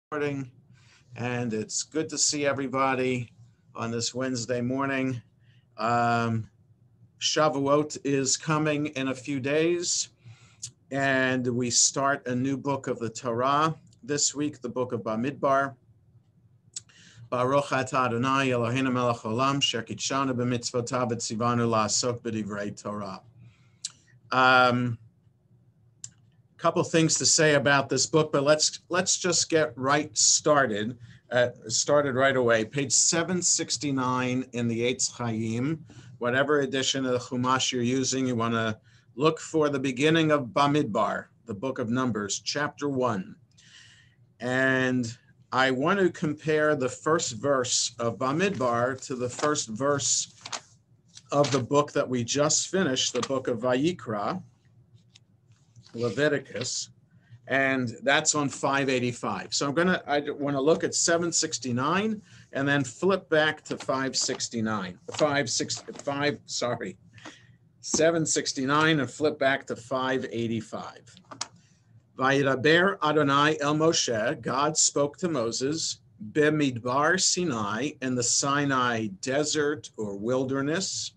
Recording, and it's good to see everybody on this Wednesday morning. Shavuot is coming in a few days, and we start a new book of the Torah this week, the book of BaMidbar. Baruch atah Adonai Eloheinu melech haolam, asher kitshanu b'mitzvotav v'tzivanu la'asok b'divrei Torah. Couple things to say about this book, but let's just get started right away. Page 769 in the Eitz Chaim, whatever edition of the Chumash you're using, you want to look for the beginning of BaMidbar, the book of Numbers, chapter 1. And I want to compare the first verse of BaMidbar to the first verse of the book that we just finished, the book of Vayikra, Leviticus, and that's on 585. So I want to look at 769 and then flip back to 769 and flip back to 585. Vayidaber Adonai el Moshe, God spoke to Moses, BaMidbar Sinai, in the Sinai desert or wilderness.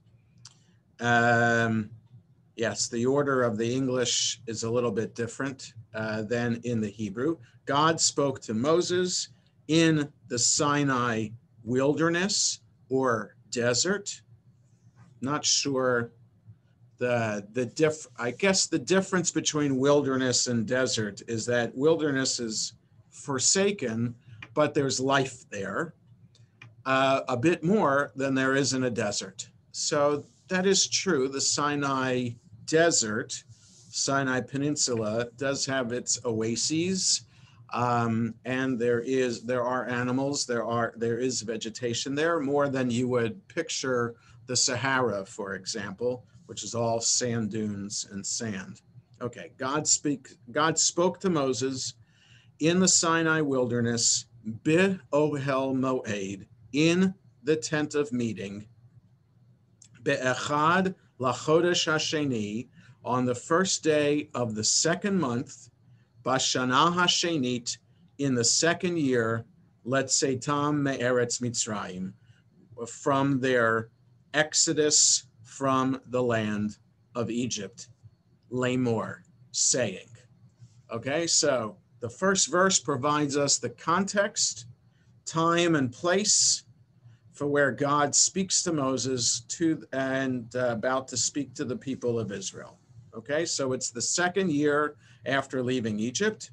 Yes, the order of the English is a little bit different than in the Hebrew. God spoke to Moses in the Sinai wilderness or desert. Not sure I guess the difference between wilderness and desert is that wilderness is forsaken, but there's life there a bit more than there is in a desert. So that is true. The Sinai desert, Sinai Peninsula, does have its oases, and there are animals, there is vegetation there, more than you would picture the Sahara, for example, which is all sand dunes and sand. Okay, God spoke to Moses in the Sinai wilderness, Ohel Moed, in the tent of meeting, Be'echad Lachodesh Hasheni, on the first day of the second month, Bashana Hashenit, in the second year, Letzetam Me'eretz Mitzrayim, from their exodus from the land of Egypt, Lamor, saying. Okay, so the first verse provides us the context, time, and place for where God speaks to Moses about to speak to the people of Israel. Okay, so it's the second year after leaving Egypt,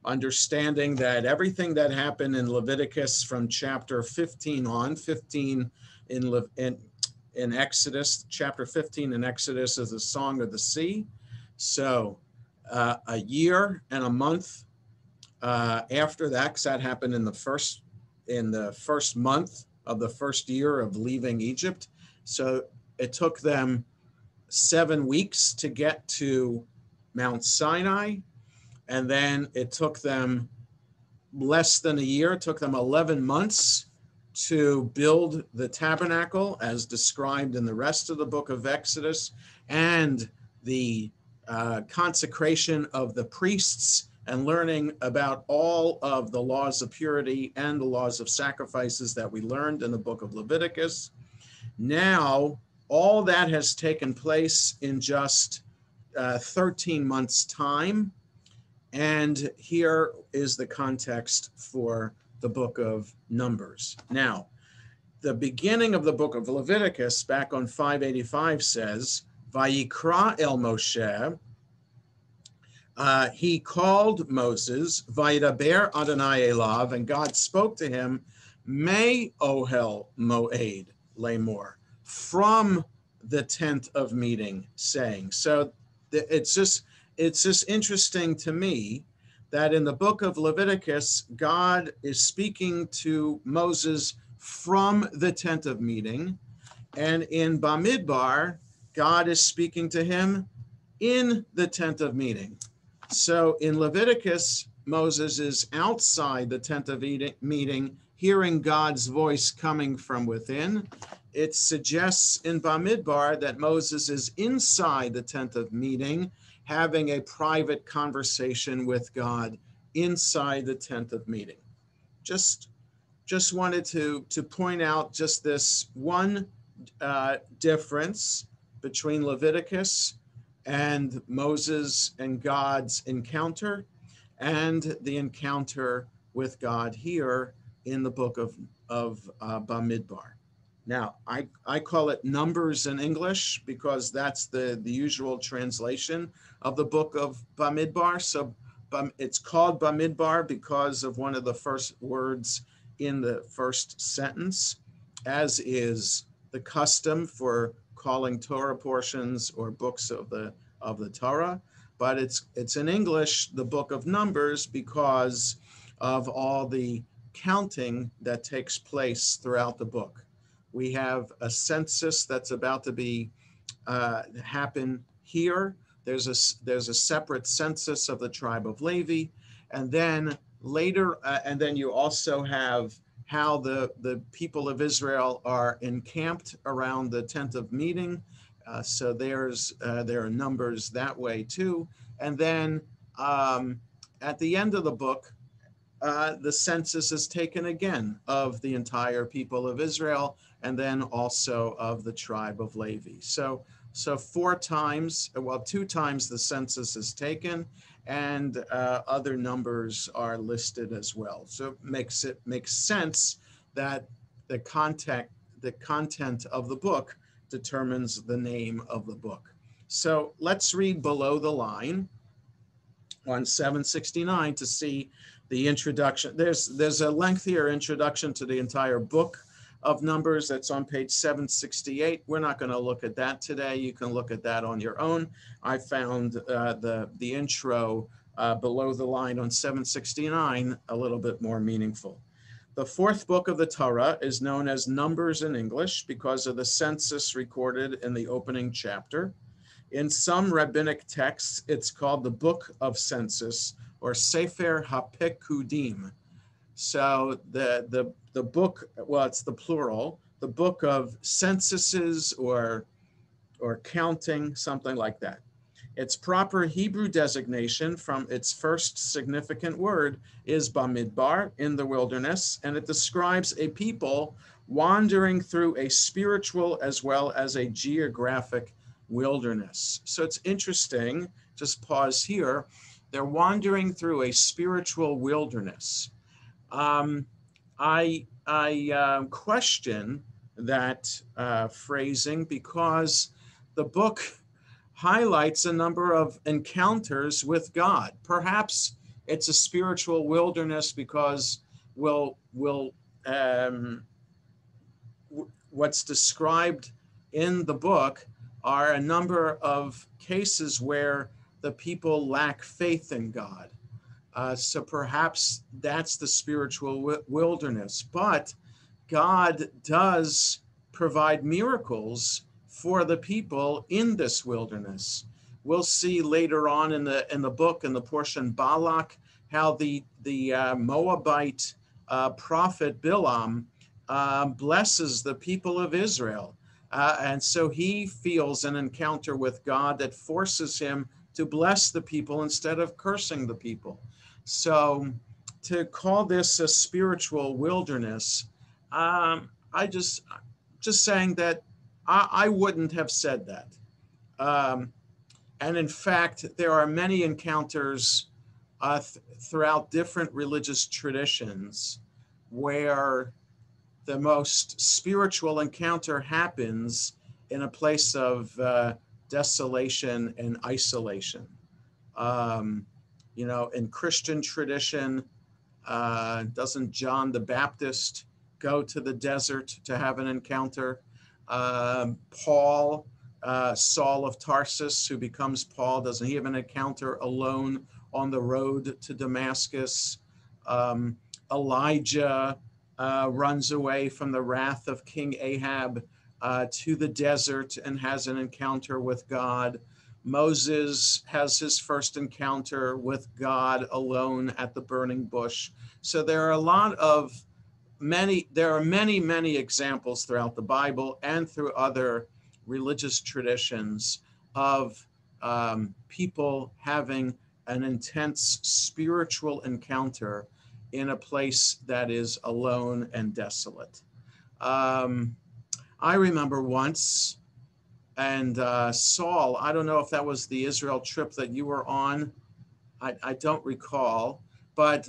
understanding that everything that happened in Leviticus from chapter 15 on, 15 in Exodus, chapter 15 in Exodus is the Song of the Sea. So a year and a month after that, because that happened in the first month of the first year of leaving Egypt. So it took them 7 weeks to get to Mount Sinai. And then it took them less than a year. It took them 11 months to build the tabernacle as described in the rest of the book of Exodus, and the consecration of the priests, and learning about all of the laws of purity and the laws of sacrifices that we learned in the book of Leviticus. Now, all that has taken place in just 13 months' time. And here is the context for the book of Numbers. Now, the beginning of the book of Leviticus, back on 585, says, Vayikra el Moshe, he called Moses, Vayidaber Adonai elav, and God spoke to him, Me Ohel Moed Lamor, from the tent of meeting, saying. So it's just interesting to me that in the book of Leviticus, God is speaking to Moses from the tent of meeting, and in BaMidbar, God is speaking to him in the tent of meeting. So in Leviticus, Moses is outside the tent of meeting, hearing God's voice coming from within. It suggests in BaMidbar that Moses is inside the tent of meeting, having a private conversation with God inside the tent of meeting. just wanted to point out just this one difference between Leviticus and Moses and God's encounter, and the encounter with God here in the book of BaMidbar. Now, I call it Numbers in English because that's the usual translation of the book of BaMidbar. So it's called BaMidbar because of one of the first words in the first sentence, as is the custom for calling Torah portions or books of the Torah. But it's in English, the book of Numbers, because of all the counting that takes place throughout the book. We have a census that's about to be happen here. There's a separate census of the tribe of Levi, and then later, and then you also have how the people of Israel are encamped around the tent of meeting. So there are numbers that way too. And then at the end of the book, the census is taken again of the entire people of Israel, and then also of the tribe of Levi. So two times the census is taken, and other numbers are listed as well. So it makes sense that the content of the book determines the name of the book. So let's read below the line on 769 to see the introduction. There's a lengthier introduction to the entire book of Numbers that's on page 768. We're not going to look at that today. You can look at that on your own. I found the intro below the line on 769 a little bit more meaningful. The fourth book of the Torah is known as Numbers in English because of the census recorded in the opening chapter. In some rabbinic texts, it's called the Book of Census or Sefer HaPekudim. So the book, well, it's the plural, the book of censuses or counting, something like that. Its proper Hebrew designation from its first significant word is BaMidbar, in the wilderness, and it describes a people wandering through a spiritual as well as a geographic wilderness. So it's interesting, just pause here. They're wandering through a spiritual wilderness. I question that phrasing because the book highlights a number of encounters with God. Perhaps it's a spiritual wilderness because what's described in the book are a number of cases where the people lack faith in God. So perhaps that's the spiritual wilderness. But God does provide miracles for the people in this wilderness. We'll see later on in the book, in the portion Balak, how the Moabite prophet Bilam blesses the people of Israel. And so he feels an encounter with God that forces him to bless the people instead of cursing the people. So to call this a spiritual wilderness, I just saying that I wouldn't have said that. And in fact, there are many encounters throughout different religious traditions where the most spiritual encounter happens in a place of desolation and isolation. In Christian tradition, doesn't John the Baptist go to the desert to have an encounter? Paul, Saul of Tarsus, who becomes Paul, doesn't he have an encounter alone on the road to Damascus? Elijah runs away from the wrath of King Ahab to the desert and has an encounter with God. Moses has his first encounter with God alone at the burning bush. So there are many examples throughout the Bible and through other religious traditions of people having an intense spiritual encounter in a place that is alone and desolate. I remember once, and Saul, I don't know if that was the Israel trip that you were on. I don't recall, but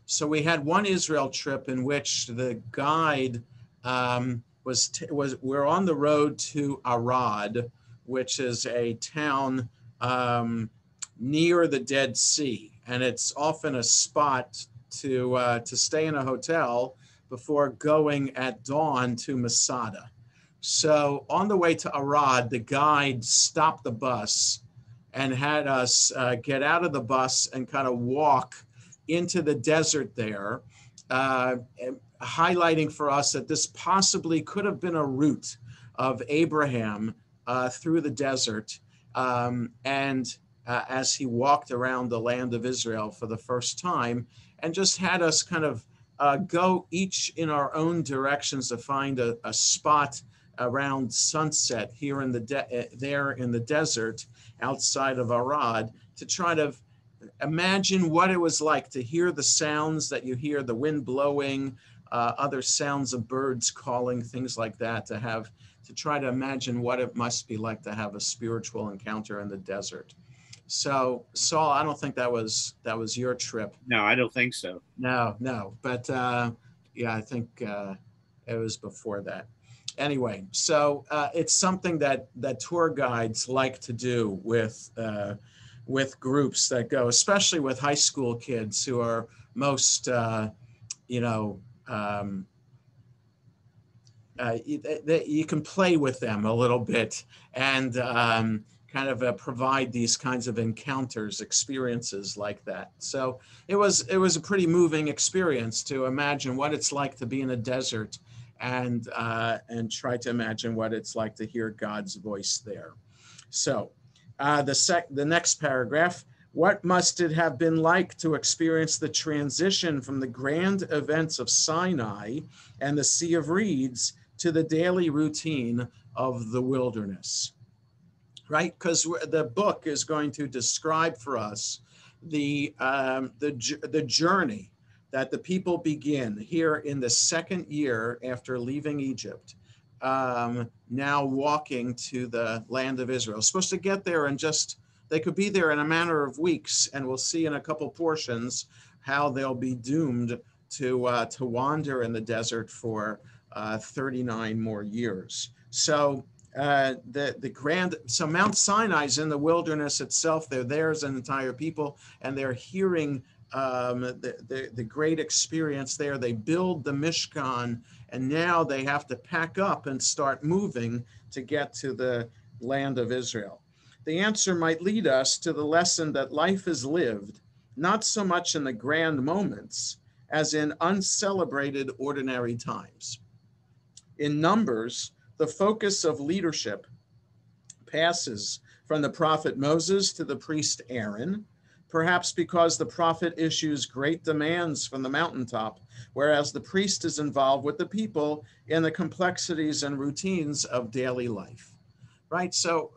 so we had one Israel trip in which the guide we're on the road to Arad, which is a town near the Dead Sea, and it's often a spot to stay in a hotel before going at dawn to Masada. So on the way to Arad, the guide stopped the bus and had us get out of the bus and kind of walk into the desert there, highlighting for us that this possibly could have been a route of Abraham through the desert. And as he walked around the land of Israel for the first time, and just had us kind of go each in our own directions to find a spot around sunset here in there in the desert outside of Arad, to try to imagine what it was like to hear the sounds that you hear, the wind blowing, other sounds of birds calling, things like that, to try to imagine what it must be like to have a spiritual encounter in the desert. So Saul, I don't think that was your trip. No, I don't think so. No, but yeah, I think it was before that. Anyway, so it's something that tour guides like to do with groups that go, especially with high school kids who are most, you know, you can play with them a little bit and kind of provide these kinds of encounters, experiences like that. So it was a pretty moving experience to imagine what it's like to be in a desert and try to imagine what it's like to hear God's voice there. So the next paragraph. What must it have been like to experience the transition from the grand events of Sinai and the Sea of Reeds to the daily routine of the wilderness, right? Because the book is going to describe for us the journey that the people begin here in the second year after leaving Egypt, now walking to the land of Israel. Supposed to get there and they could be there in a matter of weeks, and we'll see in a couple portions how they'll be doomed to wander in the desert for 39 more years. So so Mount Sinai's in the wilderness itself. They're there as an entire people, and they're hearing the great experience there. They build the Mishkan, and now they have to pack up and start moving to get to the land of Israel. The answer might lead us to the lesson that life is lived not so much in the grand moments as in uncelebrated ordinary times. In Numbers, the focus of leadership passes from the prophet Moses to the priest Aaron, perhaps because the prophet issues great demands from the mountaintop, whereas the priest is involved with the people in the complexities and routines of daily life. Right? So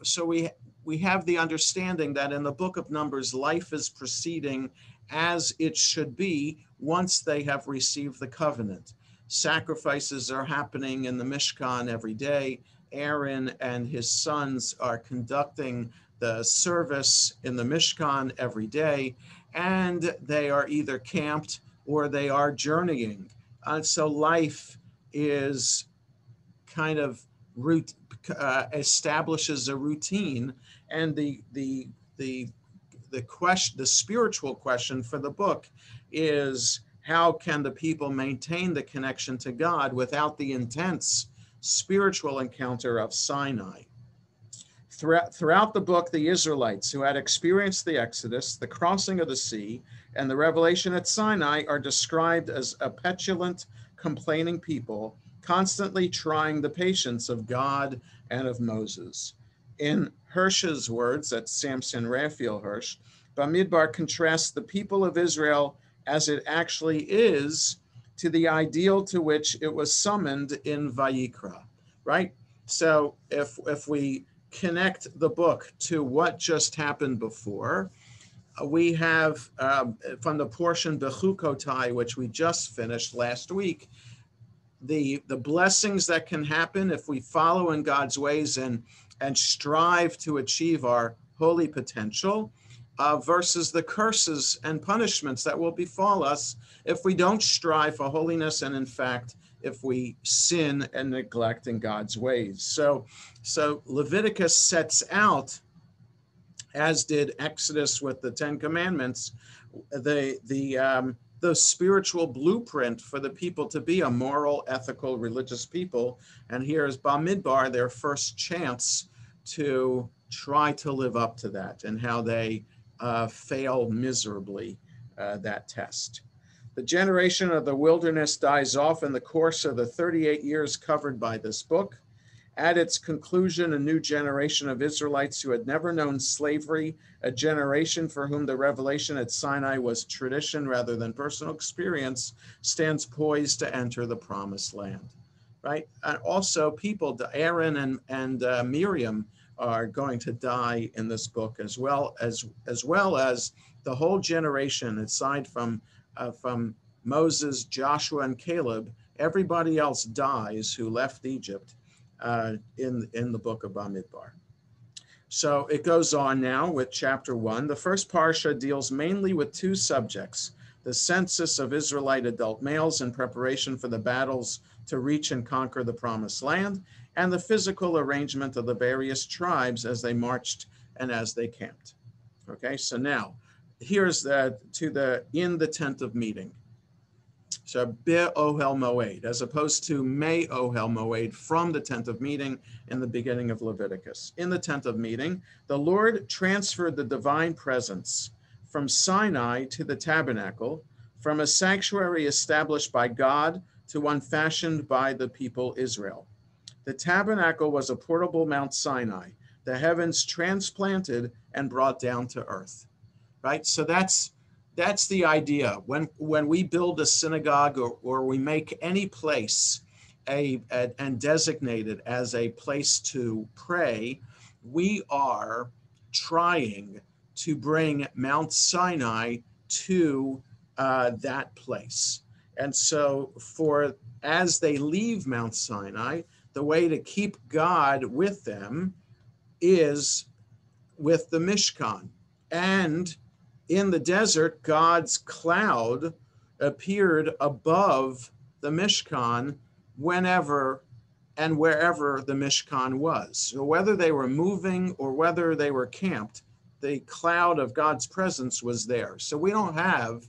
we have the understanding that in the book of Numbers, life is proceeding as it should be once they have received the covenant. Sacrifices are happening in the Mishkan every day. Aaron and his sons are conducting the service in the Mishkan every day, and they are either camped or they are journeying. And so life is kind of establishes a routine, and the spiritual question for the book is, how can the people maintain the connection to God without the intense spiritual encounter of Sinai? Throughout the book, the Israelites who had experienced the Exodus, the crossing of the sea, and the revelation at Sinai are described as a petulant, complaining people, constantly trying the patience of God and of Moses. In Hirsch's words, that's Samson Raphael Hirsch, BaMidbar contrasts the people of Israel as it actually is to the ideal to which it was summoned in Vayikra, right? So if we connect the book to what just happened before, we have from the portion Bechukotai, which we just finished last week, the blessings that can happen if we follow in God's ways and strive to achieve our holy potential, versus the curses and punishments that will befall us if we don't strive for holiness, and in fact, if we sin and neglect in God's ways. So Leviticus sets out, as did Exodus with the Ten Commandments, the spiritual blueprint for the people to be a moral, ethical, religious people. And here is BaMidbar, their first chance to try to live up to that, and how they fail miserably that test. The generation of the wilderness dies off in the course of the 38 years covered by this book. At its conclusion, a new generation of Israelites who had never known slavery, a generation for whom the revelation at Sinai was tradition rather than personal experience, stands poised to enter the promised land. Right? And also, people, Aaron and Miriam, are going to die in this book, as well as the whole generation, aside from Moses, Joshua, and Caleb. Everybody else dies who left Egypt in the book of BaMidbar. So it goes on now with chapter 1. The first parsha deals mainly with two subjects: the census of Israelite adult males in preparation for the battles to reach and conquer the promised land, and the physical arrangement of the various tribes as they marched and as they camped. Okay, so now here's in the tent of meeting. So Be-Ohel Moed, as opposed to Me-Ohel Moed, from the tent of meeting in the beginning of Leviticus. In the tent of meeting, the Lord transferred the divine presence from Sinai to the tabernacle, from a sanctuary established by God to one fashioned by the people Israel. The tabernacle was a portable Mount Sinai, the heavens transplanted and brought down to earth. Right? So that's the idea. When we build a synagogue, or we make any place and designate it as a place to pray, we are trying to bring Mount Sinai to that place. And so as they leave Mount Sinai, the way to keep God with them is with the Mishkan. And in the desert, God's cloud appeared above the Mishkan whenever and wherever the Mishkan was. So whether they were moving or whether they were camped, the cloud of God's presence was there. So we don't have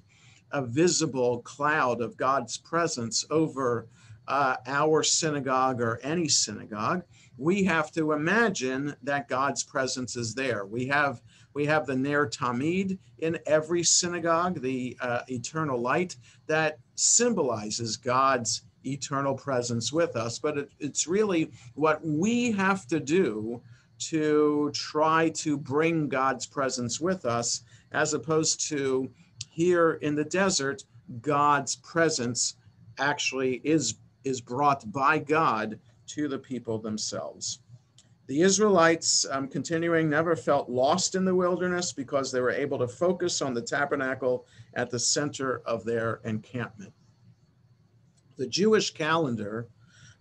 a visible cloud of God's presence over our synagogue or any synagogue. We have to imagine that God's presence is there. We have the Ner Tamid in every synagogue, the eternal light that symbolizes God's eternal presence with us. But it's really what we have to do to try to bring God's presence with us, as opposed to here in the desert, God's presence actually is brought by God to the people themselves. The Israelites, continuing, never felt lost in the wilderness because they were able to focus on the tabernacle at the center of their encampment. The Jewish calendar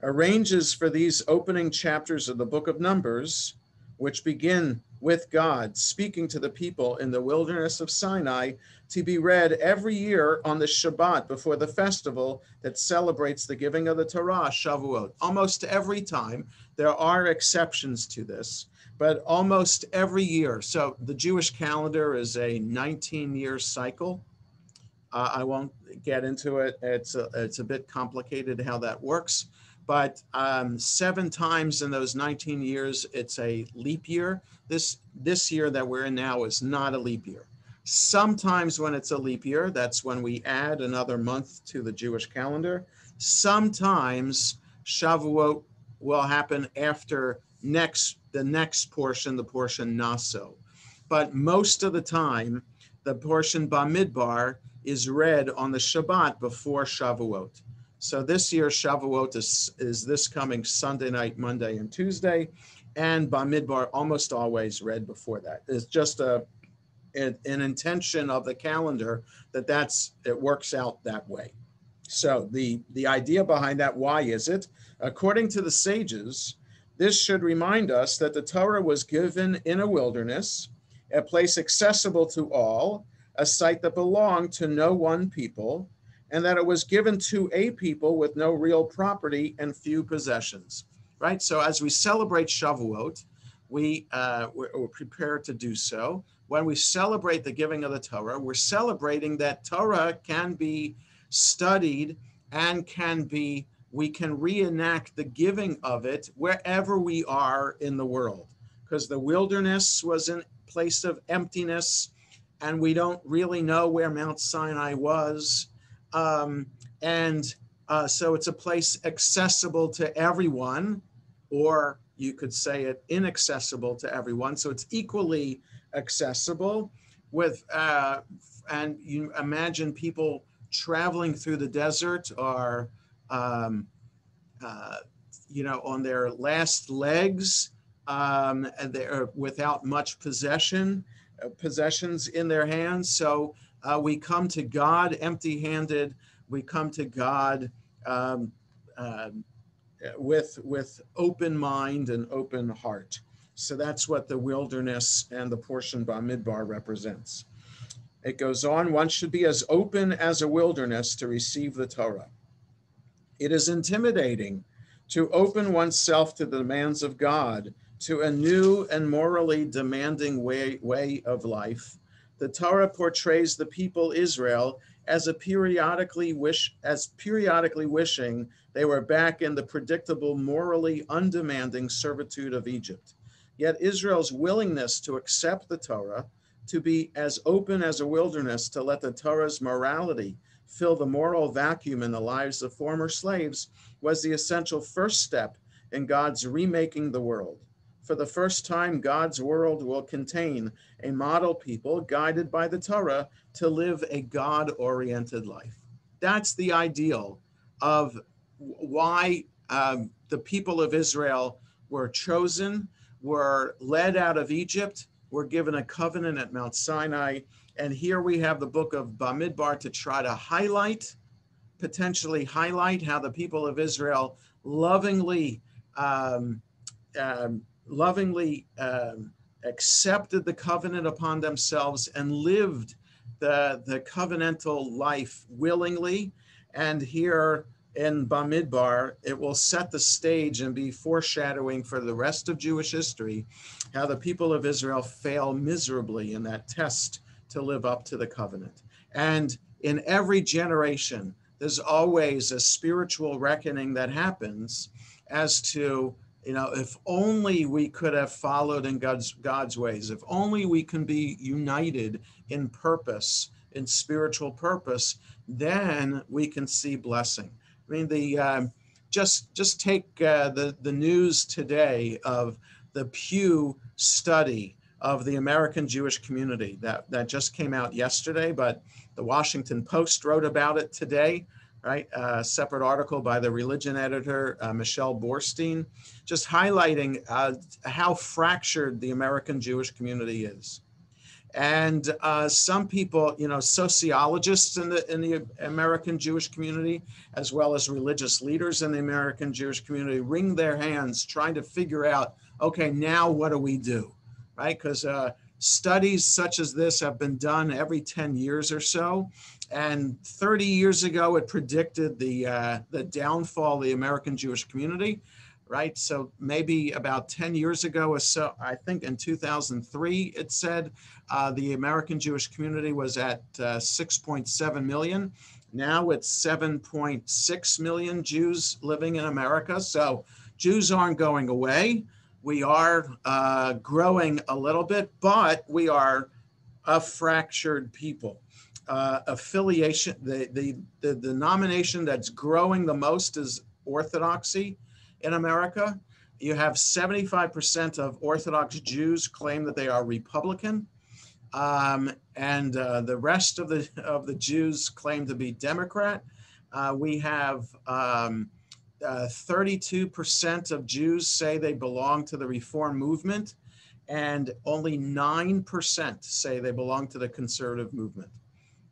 arranges for these opening chapters of the book of Numbers, which begin with God speaking to the people in the wilderness of Sinai, to be read every year on the Shabbat before the festival that celebrates the giving of the Torah, Shavuot. Almost every time. There are exceptions to this, but almost every year. So the Jewish calendar is a 19-year cycle. I won't get into it. It's a bit complicated how that works. But 7 times in those 19 years, it's a leap year. This year that we're in now is not a leap year. Sometimes when it's a leap year, that's when we add another month to the Jewish calendar. Sometimes Shavuot will happen after the next portion, the portion Naso. But most of the time, the portion BaMidbar is read on the Shabbat before Shavuot. So this year, Shavuot is this coming Sunday night, Monday, and Tuesday, and BaMidbar almost always read before that. It's just a an intention of the calendar it works out that way. So the idea behind that, why is it? According to the sages, this should remind us that the Torah was given in a wilderness, a place accessible to all, a site that belonged to no one people, and that it was given to a people with no real property and few possessions. Right? So as we celebrate Shavuot, we're prepared to do so. When we celebrate the giving of the Torah, we're celebrating that Torah can be studied and we can reenact the giving of it wherever we are in the world. Because the wilderness was a place of emptiness, and we don't really know where Mount Sinai was. So it's a place accessible to everyone, or you could say it inaccessible to everyone. So it's equally accessible and you imagine people traveling through the desert or, on their last legs, and they're without much possessions in their hands. So we come to God empty-handed. We come to God with open mind and open heart. So that's what the wilderness and the portion BaMidbar represents. It goes on, one should be as open as a wilderness to receive the Torah. It is intimidating to open oneself to the demands of God, to a new and morally demanding way of life. The Torah portrays the people Israel as periodically wishing they were back in the predictable, morally undemanding servitude of Egypt. Yet Israel's willingness to accept the Torah, to be as open as a wilderness, to let the Torah's morality fill the moral vacuum in the lives of former slaves, was the essential first step in God's remaking the world. For the first time, God's world will contain a model people guided by the Torah to live a God-oriented life. That's the ideal of why the people of Israel were chosen, were led out of Egypt, were given a covenant at Mount Sinai. And here we have the book of BaMidbar to try to potentially highlight how the people of Israel lovingly accepted the covenant upon themselves and lived the covenantal life willingly. And here in BaMidbar, it will set the stage and be foreshadowing for the rest of Jewish history, how the people of Israel fail miserably in that test to live up to the covenant. And in every generation, there's always a spiritual reckoning that happens as to, if only we could have followed in God's ways, if only we can be united in purpose, in spiritual purpose, then we can see blessing. I mean, just take the news today of the Pew study of the American Jewish community that just came out yesterday, but the Washington Post wrote about it today, right? A separate article by the religion editor, Michelle Borstein, just highlighting how fractured the American Jewish community is. And some people, sociologists in the American Jewish community, as well as religious leaders in the American Jewish community, wring their hands trying to figure out, okay, now what do we do, right? Because studies such as this have been done every 10 years or so. And 30 years ago, it predicted the downfall of the American Jewish community. Right. So maybe about 10 years ago or so, I think in 2003, it said the American Jewish community was at 6.7 million. Now it's 7.6 million Jews living in America. So Jews aren't going away. We are growing a little bit, but we are a fractured people. Affiliation, the denomination that's growing the most is Orthodoxy. In America, you have 75% of Orthodox Jews claim that they are Republican, and the rest of the Jews claim to be Democrat. We have 32% of Jews say they belong to the Reform movement, and only 9% say they belong to the conservative movement.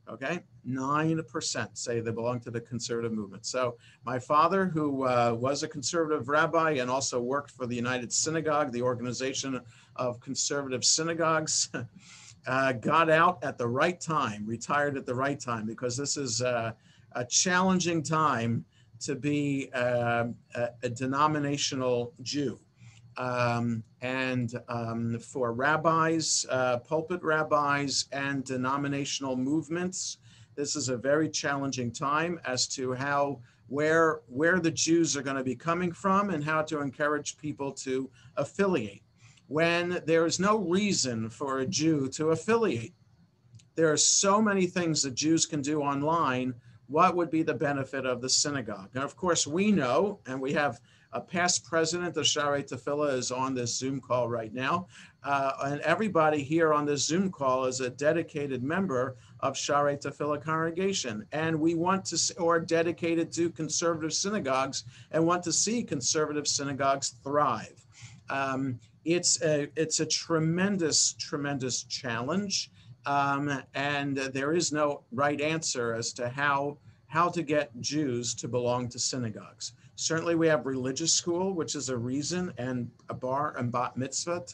Okay, 9% say they belong to the conservative movement. So my father, who was a conservative rabbi and also worked for the United Synagogue, the organization of conservative synagogues, got out at the right time, retired at the right time, because this is a challenging time to be a denominational Jew. For rabbis, pulpit rabbis, and denominational movements, this is a very challenging time as to where the Jews are going to be coming from and how to encourage people to affiliate when there is no reason for a Jew to affiliate. There are so many things that Jews can do online. What would be the benefit of the synagogue? Now, of course, we know, and we have a past president of Sharei Tefillah is on this Zoom call right now. And everybody here on this Zoom call is a dedicated member of Sharei Tefillah congregation. And we want to, or dedicated to conservative synagogues, and want to see conservative synagogues thrive. It's a tremendous, tremendous challenge. And there is no right answer as to how to get Jews to belong to synagogues. Certainly we have religious school, which is a reason, and a bar and bat mitzvah,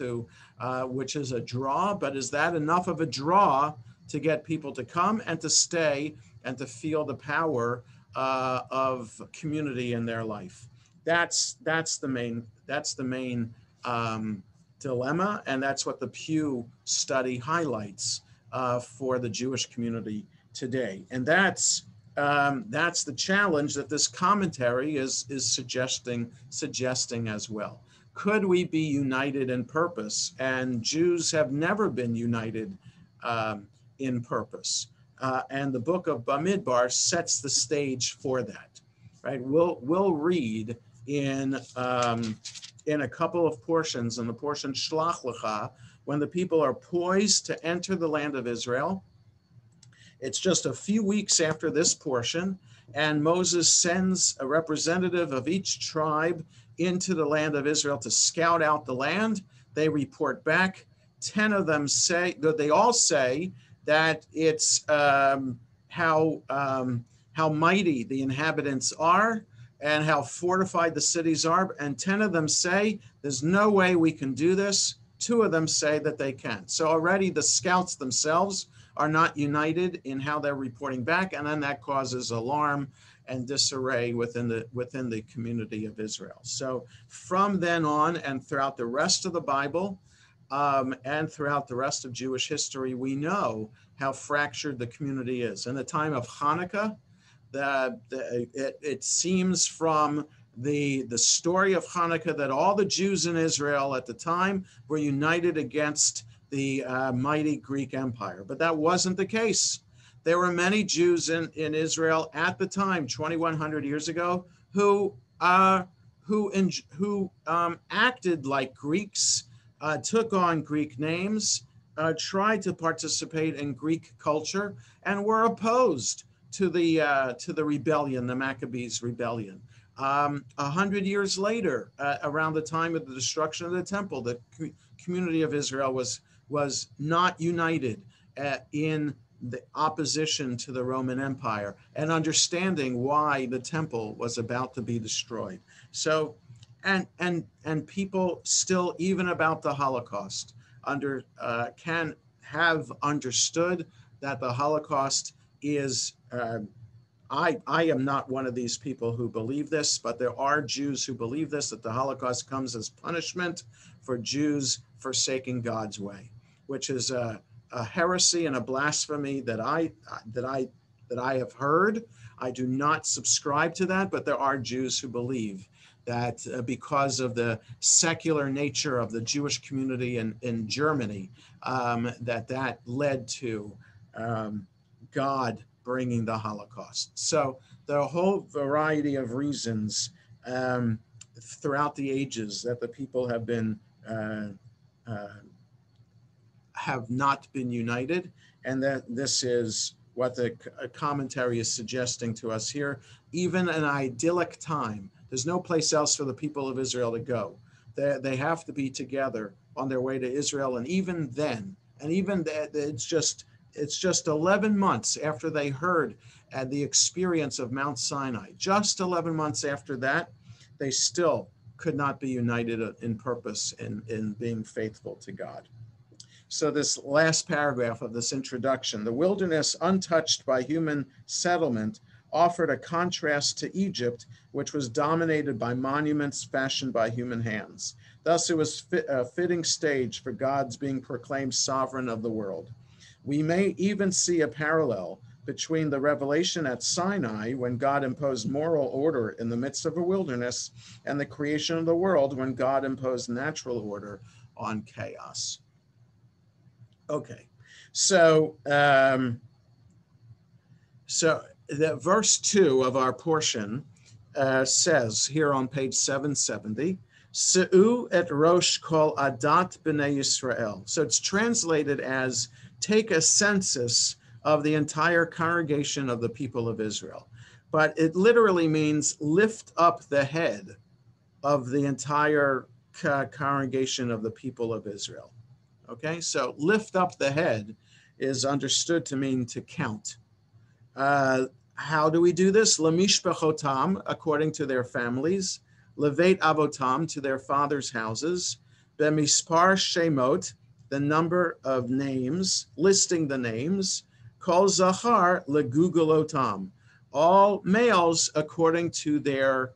which is a draw. But is that enough of a draw to get people to come and to stay and to feel the power of community in their life? That's the main dilemma, and that's what the Pew study highlights for the Jewish community today. And that's the challenge that this commentary is suggesting as well. Could we be united in purpose? And Jews have never been united in purpose. And the book of BaMidbar sets the stage for that. Right? We'll read in a couple of portions, in the portion Shlach Lecha, when the people are poised to enter the land of Israel. It's just a few weeks after this portion, and Moses sends a representative of each tribe into the land of Israel to scout out the land. They report back. 10 of them say, they all say that it's how mighty the inhabitants are and how fortified the cities are. And 10 of them say, there's no way we can do this. 2 of them say that they can. So already the scouts themselves are not united in how they're reporting back, and then that causes alarm and disarray within the community of Israel. So from then on, and throughout the rest of the Bible, and throughout the rest of Jewish history, we know how fractured the community is. In the time of Hanukkah, it seems from the story of Hanukkah that all the Jews in Israel at the time were united against the mighty Greek Empire. But that wasn't the case. There were many Jews in Israel at the time, 2,100 years ago, who acted like Greeks, took on Greek names, tried to participate in Greek culture, and were opposed to the rebellion, the Maccabees rebellion. 100 years later, around the time of the destruction of the temple, the community of Israel was not united in the opposition to the Roman Empire and understanding why the temple was about to be destroyed. So, and people still, even about the Holocaust, can have understood that the Holocaust is. I am not one of these people who believe this, but there are Jews who believe this, that the Holocaust comes as punishment for Jews forsaking God's way, which is a heresy and a blasphemy that I have heard. I do not subscribe to that, but there are Jews who believe that because of the secular nature of the Jewish community in Germany, that led to God bringing the Holocaust. So there are a whole variety of reasons throughout the ages that the people have not been united, and that this is what the commentary is suggesting to us here. Even an idyllic time, there's no place else for the people of Israel to go. They have to be together on their way to Israel. And even then, and even that, it's just 11 months after they heard the experience of Mount Sinai. Just 11 months after that, they still could not be united in purpose in being faithful to God. So this last paragraph of this introduction, the wilderness untouched by human settlement offered a contrast to Egypt, which was dominated by monuments fashioned by human hands. Thus, it was a fitting stage for God's being proclaimed sovereign of the world. We may even see a parallel between the revelation at Sinai, when God imposed moral order in the midst of a wilderness, and the creation of the world, when God imposed natural order on chaos. Okay, so the verse 2 of our portion says here on page 770, Se'u et rosh kol adat b'nei Yisrael. So it's translated as take a census of the entire congregation of the people of Israel. But it literally means lift up the head of the entire congregation of the people of Israel. Okay, so lift up the head is understood to mean to count. How do we do this? Lemishpachotam, according to their families. Levet avotam, to their fathers' houses. Bemispar shemot, the number of names, listing the names. Kol zachar legugulotam, all males according to their,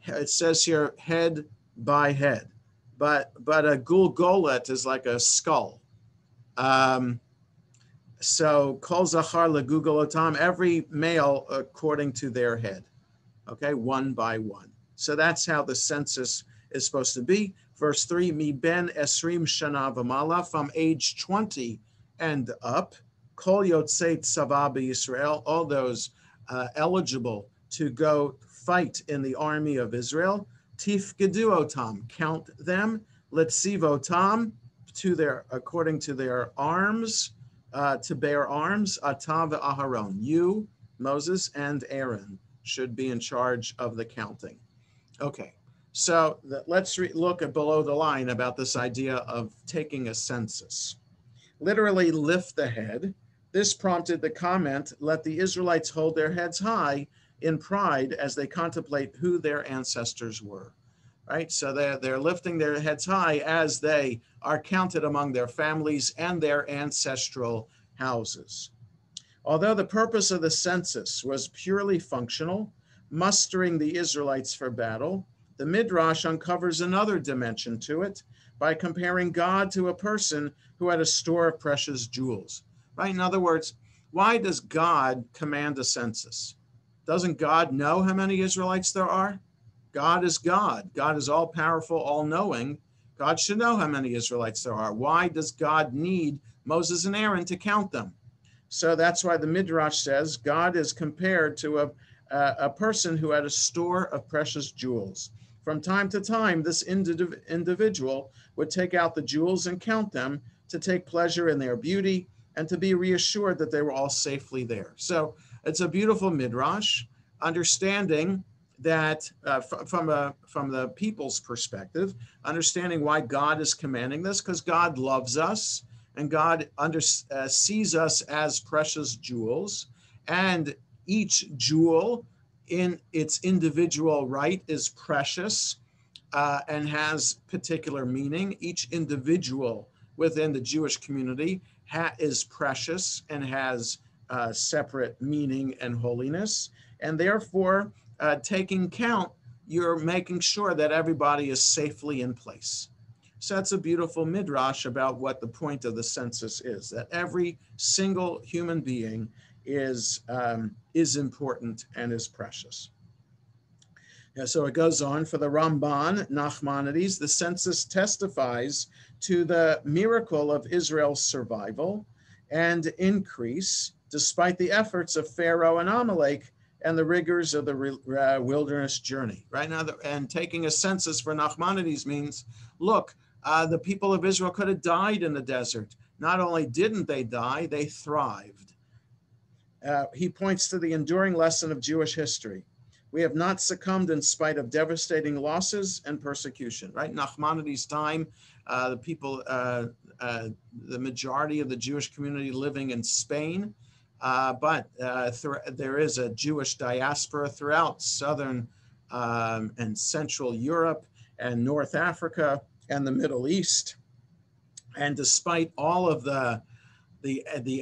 it says here, head by head. But a gulgolet is like a skull. So kol zachar legugulotam, every male according to their head. Okay, one by one. So that's how the census is supposed to be. Verse 3, mi ben esrim shana v'mala, from age 20 and up, kol yotzei tzava b'Yisrael, all those eligible to go fight in the army of Israel. Tifgedu otam, count them. Letzivotam, to their, according to their arms, to bear arms. Ata v'Aharon, you, Moses, and Aaron should be in charge of the counting. Okay, so let's look at below the line about this idea of taking a census. Literally lift the head. This prompted the comment, let the Israelites hold their heads high in pride as they contemplate who their ancestors were. Right, so they're lifting their heads high as they are counted among their families and their ancestral houses. Although the purpose of the census was purely functional, mustering the Israelites for battle, the Midrash uncovers another dimension to it by comparing God to a person who had a store of precious jewels. Right? In other words, why does God command a census? Doesn't God know how many Israelites there are? God is God. God is all-powerful, all-knowing. God should know how many Israelites there are. Why does God need Moses and Aaron to count them? So that's why the Midrash says God is compared to a person who had a store of precious jewels. From time to time, this individual would take out the jewels and count them to take pleasure in their beauty and to be reassured that they were all safely there. So it's a beautiful Midrash, understanding that from the people's perspective, understanding why God is commanding this, because God loves us and God sees us as precious jewels, and each jewel in its individual right is precious and has particular meaning. Each individual within the Jewish community is precious and has separate meaning and holiness, and therefore taking count, you're making sure that everybody is safely in place. So that's a beautiful midrash about what the point of the census is, that every single human being is important and is precious. And so it goes on, for the Ramban, Nachmanides, the census testifies to the miracle of Israel's survival and increase despite the efforts of Pharaoh and Amalek and the rigors of the wilderness journey. Right now, and taking a census for Nachmanides means, look, the people of Israel could have died in the desert. Not only didn't they die, they thrived. He points to the enduring lesson of Jewish history. We have not succumbed in spite of devastating losses and persecution, right? Nachmanides' time, the people, the majority of the Jewish community living in Spain, but there is a Jewish diaspora throughout Southern and Central Europe and North Africa and the Middle East. And despite all of the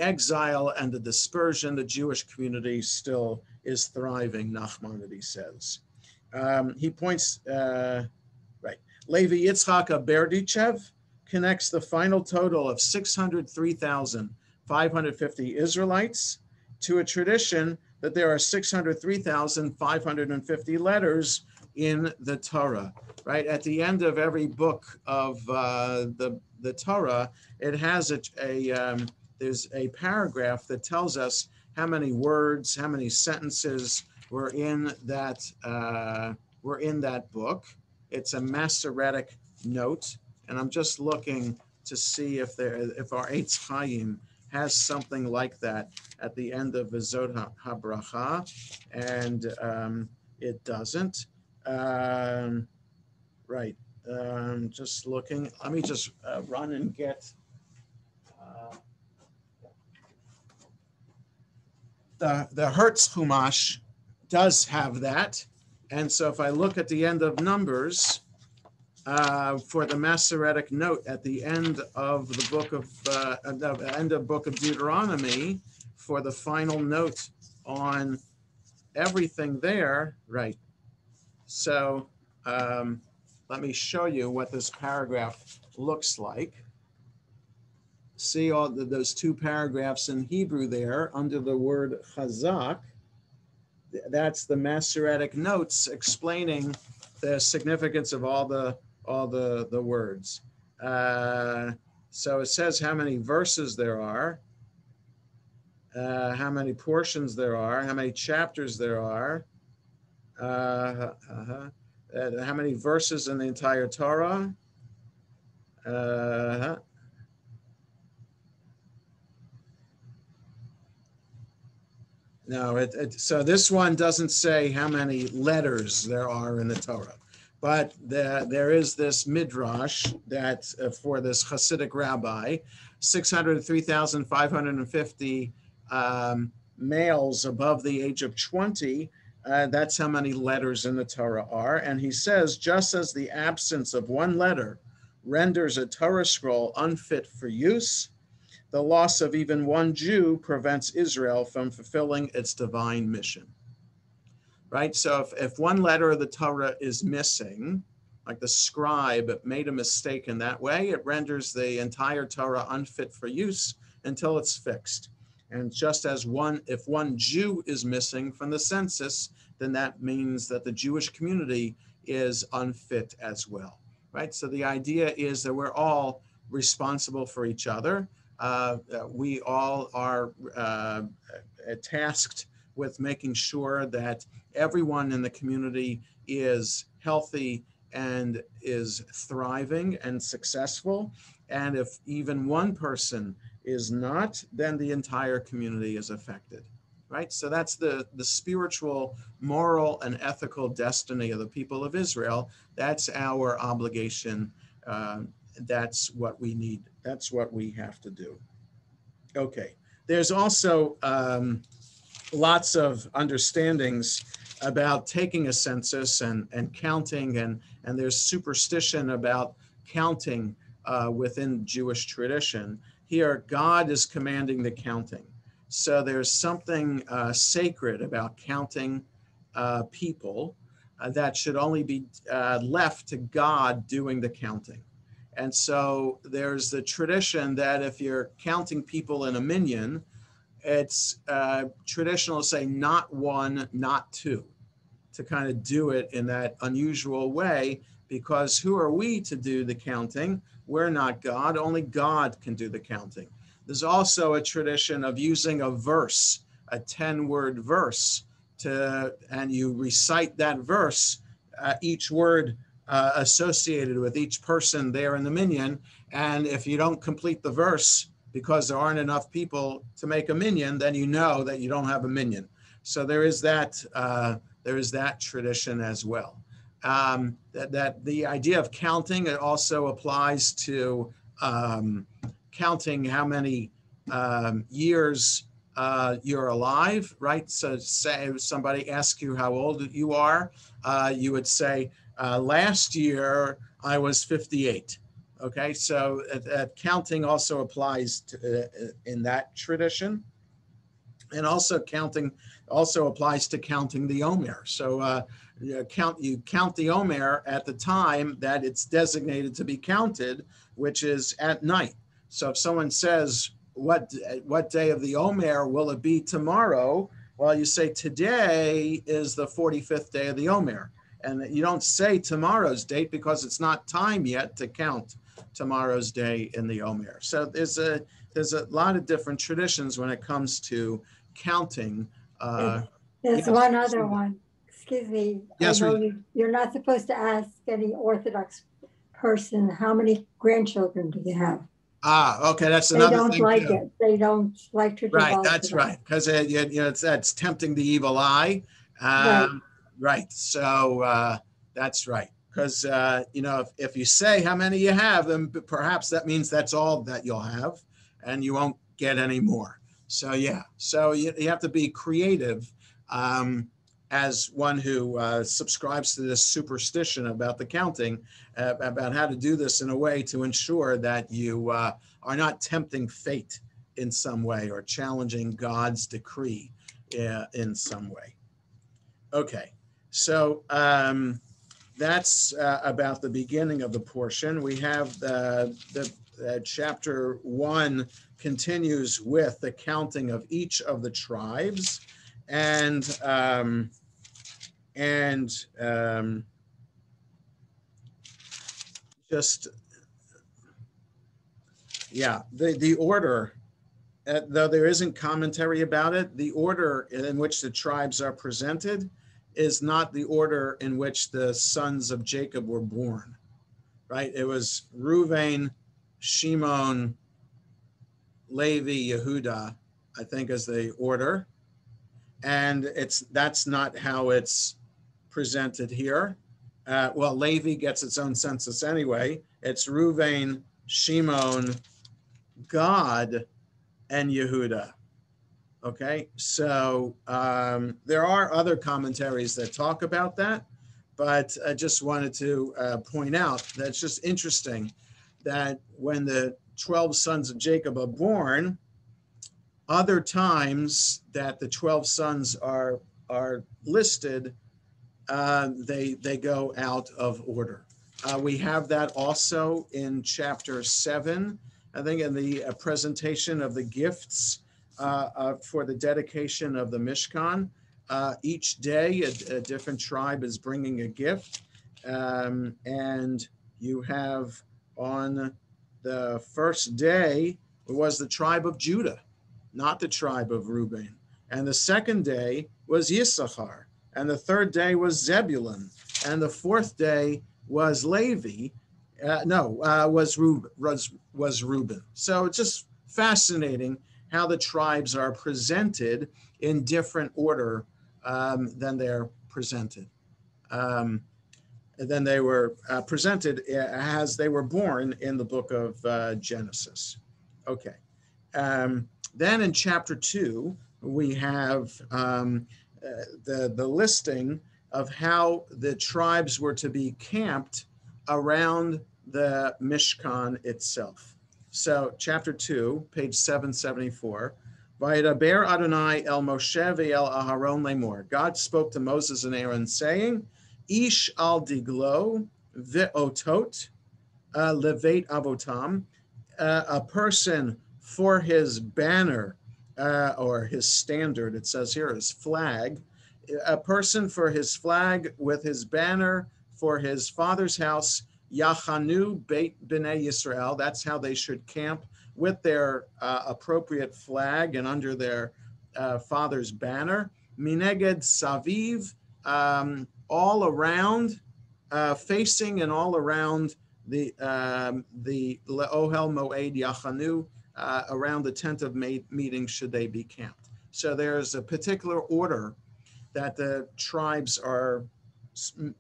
exile and the dispersion, the Jewish community still is thriving, Nachmanides says. He points, right, Levi Yitzchak of Berdichev connects the final total of 603,550 Israelites to a tradition that there are 603,550 letters in the Torah, right? At the end of every book of the Torah, it has there's a paragraph that tells us how many words, how many sentences were in that book. It's a Masoretic note, and I'm just looking to see if our Eitz Chaim has something like that at the end of Vizot HaBracha, and it doesn't. Right. Just looking. Let me just run and get the Hertz Chumash does have that. And so if I look at the end of Numbers, for the Masoretic note at the end of the book of book of Deuteronomy, for the final note on everything there, right? So let me show you what this paragraph looks like. See all those two paragraphs in Hebrew there under the word chazak. That's the Masoretic notes explaining the significance of all the words. So it says how many verses there are, how many portions there are, how many chapters there are, how many verses in the entire Torah. No, so this one doesn't say how many letters there are in the Torah, but there is this midrash that for this Hasidic rabbi, 603,550 males above the age of 20. That's how many letters in the Torah are. And he says, just as the absence of one letter renders a Torah scroll unfit for use, the loss of even one Jew prevents Israel from fulfilling its divine mission, right? So if one letter of the Torah is missing, like the scribe made a mistake in that way, it renders the entire Torah unfit for use until it's fixed. And just as if one Jew is missing from the census, then that means that the Jewish community is unfit as well, right? So the idea is that we're all responsible for each other. We all are tasked with making sure that everyone in the community is healthy and is thriving and successful. And if even one person is not, then the entire community is affected, right? So that's the spiritual, moral, and ethical destiny of the people of Israel. That's our obligation. That's what we need. That's what we have to do. Okay. There's also lots of understandings about taking a census and counting, and there's superstition about counting within Jewish tradition. Here, God is commanding the counting. So there's something sacred about counting people that should only be left to God doing the counting. And so there's the tradition that if you're counting people in a minyan, it's traditional to say not one, not two, to kind of do it in that unusual way, because who are we to do the counting? We're not God. Only God can do the counting. There's also a tradition of using a verse, a 10-word verse, and you recite that verse, each word associated with each person there in the minyan. And if you don't complete the verse because there aren't enough people to make a minyan, then you know that you don't have a minyan. So there is that tradition as well. that the idea of counting, it also applies to counting how many years you're alive, right? So say somebody asks you how old you are, you would say, last year I was 58. Okay, so counting also applies to, in that tradition. And also counting also applies to counting the Omer. So you count the Omer at the time that it's designated to be counted, which is at night. So if someone says, what day of the Omer will it be tomorrow? Well, you say today is the 45th day of the Omer. And you don't say tomorrow's date because it's not time yet to count tomorrow's day in the Omer. So there's a lot of different traditions when it comes to counting. There's Yes. one other one. Excuse me. Yes, I know you're not supposed to ask any Orthodox person how many grandchildren do you have. Okay, that's They another don't thing like too. it. They don't like to Right, divulge that's it. right, because that's tempting the evil eye. Right. Right. So that's right, because if you say how many you have, then perhaps that means that's all that you'll have, and you won't get any more. So yeah, so you have to be creative as one who subscribes to this superstition about the counting, about how to do this in a way to ensure that you are not tempting fate in some way or challenging God's decree in some way. Okay, so that's about the beginning of the portion. We have the chapter 1 continues with the counting of each of the tribes, and just the order. Though there isn't commentary about it, the order in which the tribes are presented is not the order in which the sons of Jacob were born, right? It was Reuven, Shimon, Levi, Yehuda, I think is the order. And that's not how it's presented here. Well, Levi gets its own census anyway. It's Reuven, Shimon, Gad, and Yehuda. Okay, so there are other commentaries that talk about that, but I just wanted to point out that it's just interesting that when the 12 sons of Jacob are born, other times that the 12 sons are listed, they go out of order. We have that also in chapter 7, I think, in the presentation of the gifts for the dedication of the Mishkan. Each day, a different tribe is bringing a gift. And you have on the first day, it was the tribe of Judah, not the tribe of Reuben. And the second day was Yissachar. And the third day was Zebulun. And the fourth day was Levi. Was Reuben. So it's just fascinating how the tribes are presented in different order than they're presented. Then they were presented as they were born in the book of Genesis. Okay. Then in chapter 2, we have the listing of how the tribes were to be camped around the Mishkan itself. So chapter 2, page 774, Vayidaber Adonai el Moshe ve'el Aharon lemor. God spoke to Moses and Aaron saying, Ish al diglo ve'otot levet avotam, a person for his banner or his standard, it says here, his flag, a person for his flag with his banner for his father's house, Yachanu Beit Bnei Yisrael. That's how they should camp, with their appropriate flag and under their father's banner. Mineged Saviv, all around, facing and all around the Le'ohel Moed Yachanu, around the tent of meeting should they be camped. So there's a particular order that the tribes are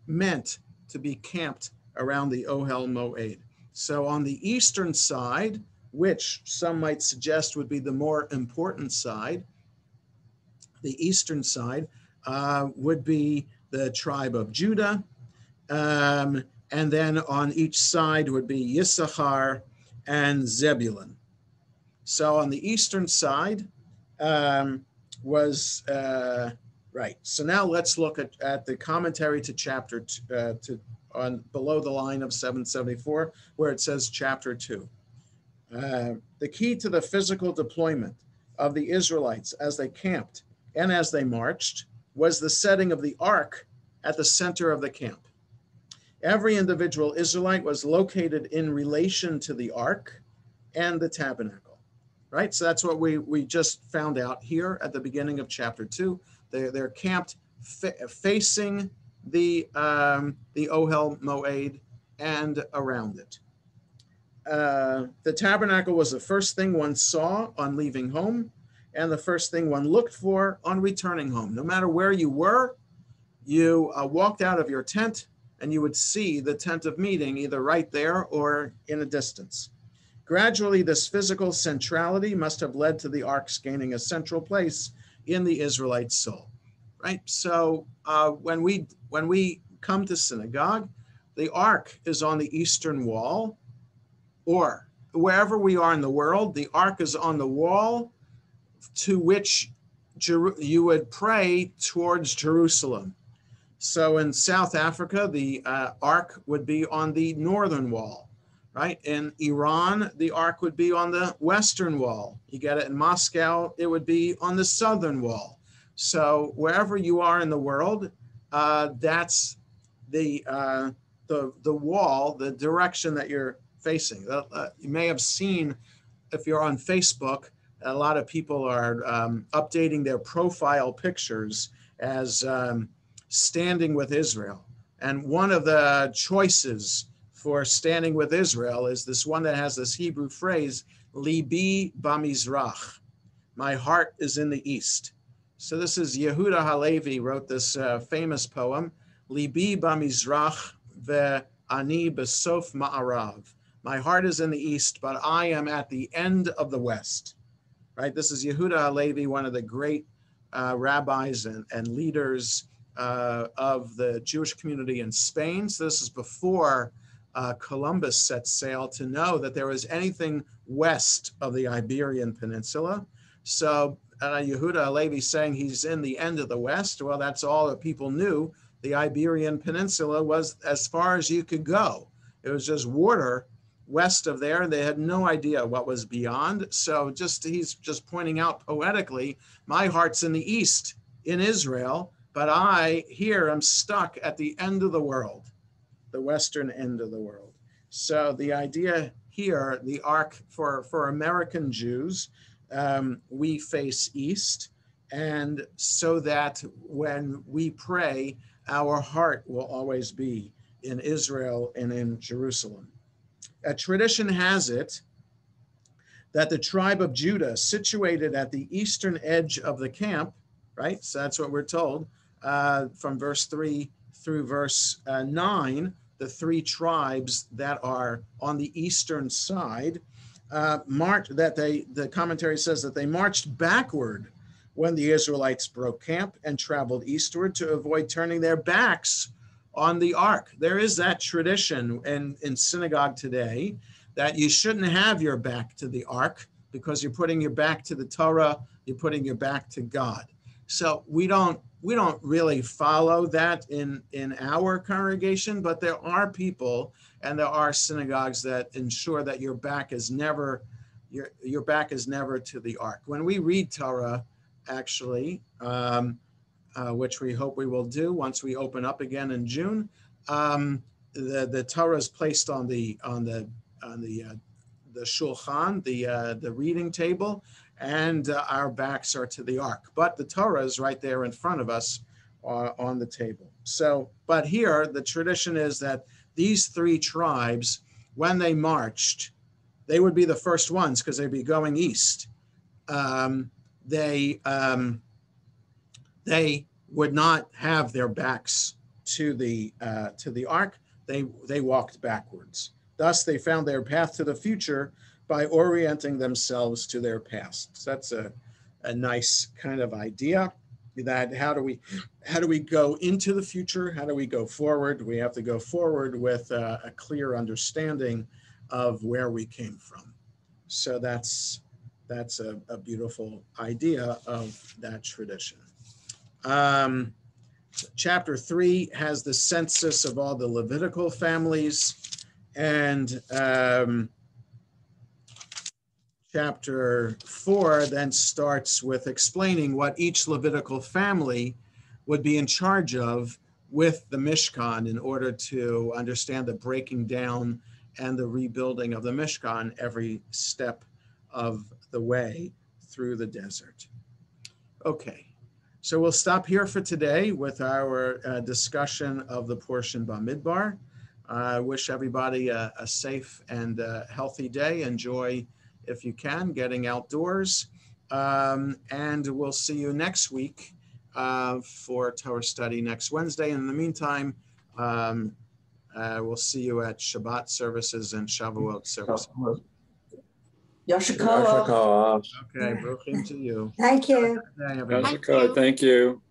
meant to be camped around the Ohel Moed. So on the eastern side, which some might suggest would be the more important side, the eastern side would be the tribe of Judah. And then on each side would be Issachar and Zebulun. So on the eastern side was, right. So now let's look at the commentary to chapter on below the line of 774, where it says chapter 2. The key to the physical deployment of the Israelites as they camped and as they marched was the setting of the ark at the center of the camp. Every individual Israelite was located in relation to the ark and the tabernacle, right? So that's what we just found out here at the beginning of chapter 2. They're camped facing the Ohel Moed and around it. The tabernacle was the first thing one saw on leaving home and the first thing one looked for on returning home. No matter where you were, you walked out of your tent and you would see the tent of meeting either right there or in a distance. Gradually, this physical centrality must have led to the ark's gaining a central place in the Israelite soul, right? So when we come to synagogue, the ark is on the eastern wall, or wherever we are in the world, the ark is on the wall to which you would pray towards Jerusalem. So in South Africa, the ark would be on the northern wall, right? In Iran, the ark would be on the western wall. You get it in Moscow, it would be on the southern wall. So wherever you are in the world, that's the wall, the direction that you're facing. You may have seen, if you're on Facebook, a lot of people are updating their profile pictures as standing with Israel. And one of the choices for standing with Israel is this one that has this Hebrew phrase, Libi BaMizrach, my heart is in the east. So this is Yehuda Halevi wrote this famous poem, Libi BaMizrach ve'ani besof ma'arav. My heart is in the east, but I am at the end of the west. Right? This is Yehuda Halevi, one of the great rabbis and leaders of the Jewish community in Spain. So this is before Columbus set sail to know that there was anything west of the Iberian Peninsula. So Yehuda Halevi saying he's in the end of the west. Well, that's all that people knew. The Iberian Peninsula was as far as you could go. It was just water west of there. They had no idea what was beyond. So he's just pointing out poetically, my heart's in the east in Israel, but I here am stuck at the end of the world, the western end of the world. So the idea here, the ark for American Jews, we face east, and so that when we pray, our heart will always be in Israel and in Jerusalem. A tradition has it that the tribe of Judah, situated at the eastern edge of the camp, right? So that's what we're told from verse 3 through verse 9, the three tribes that are on the eastern side, the commentary says that they marched backward when the Israelites broke camp and traveled eastward to avoid turning their backs on the ark. There is that tradition in synagogue today that you shouldn't have your back to the ark because you're putting your back to the Torah, you're putting your back to God. So we don't really follow that in our congregation, but there are people and there are synagogues that ensure that your back is never to the ark. When we read Torah, actually, which we hope we will do once we open up again in June, the Torah is placed on the shulchan, the reading table, and our backs are to the ark. But the Torah is right there in front of us on the table. So, but here the tradition is that these three tribes, when they marched, they would be the first ones because they'd be going east. They would not have their backs to the ark, they walked backwards. Thus, they found their path to the future by orienting themselves to their past. So that's a nice kind of idea. That how do we go into the future? How do we go forward? We have to go forward with a clear understanding of where we came from. So that's a beautiful idea of that tradition. Chapter 3 has the census of all the Levitical families, and chapter 4 then starts with explaining what each Levitical family would be in charge of with the Mishkan in order to understand the breaking down and the rebuilding of the Mishkan every step of the way through the desert. Okay, so we'll stop here for today with our discussion of the portion BaMidbar. I wish everybody a safe and healthy day. Enjoy, if you can, getting outdoors. And we'll see you next week for Torah study next Wednesday. In the meantime, we'll see you at Shabbat services and Shavuot services. Yashikawa. Okay, Bruchim to you. Thank you. Good day, everybody. Thank you.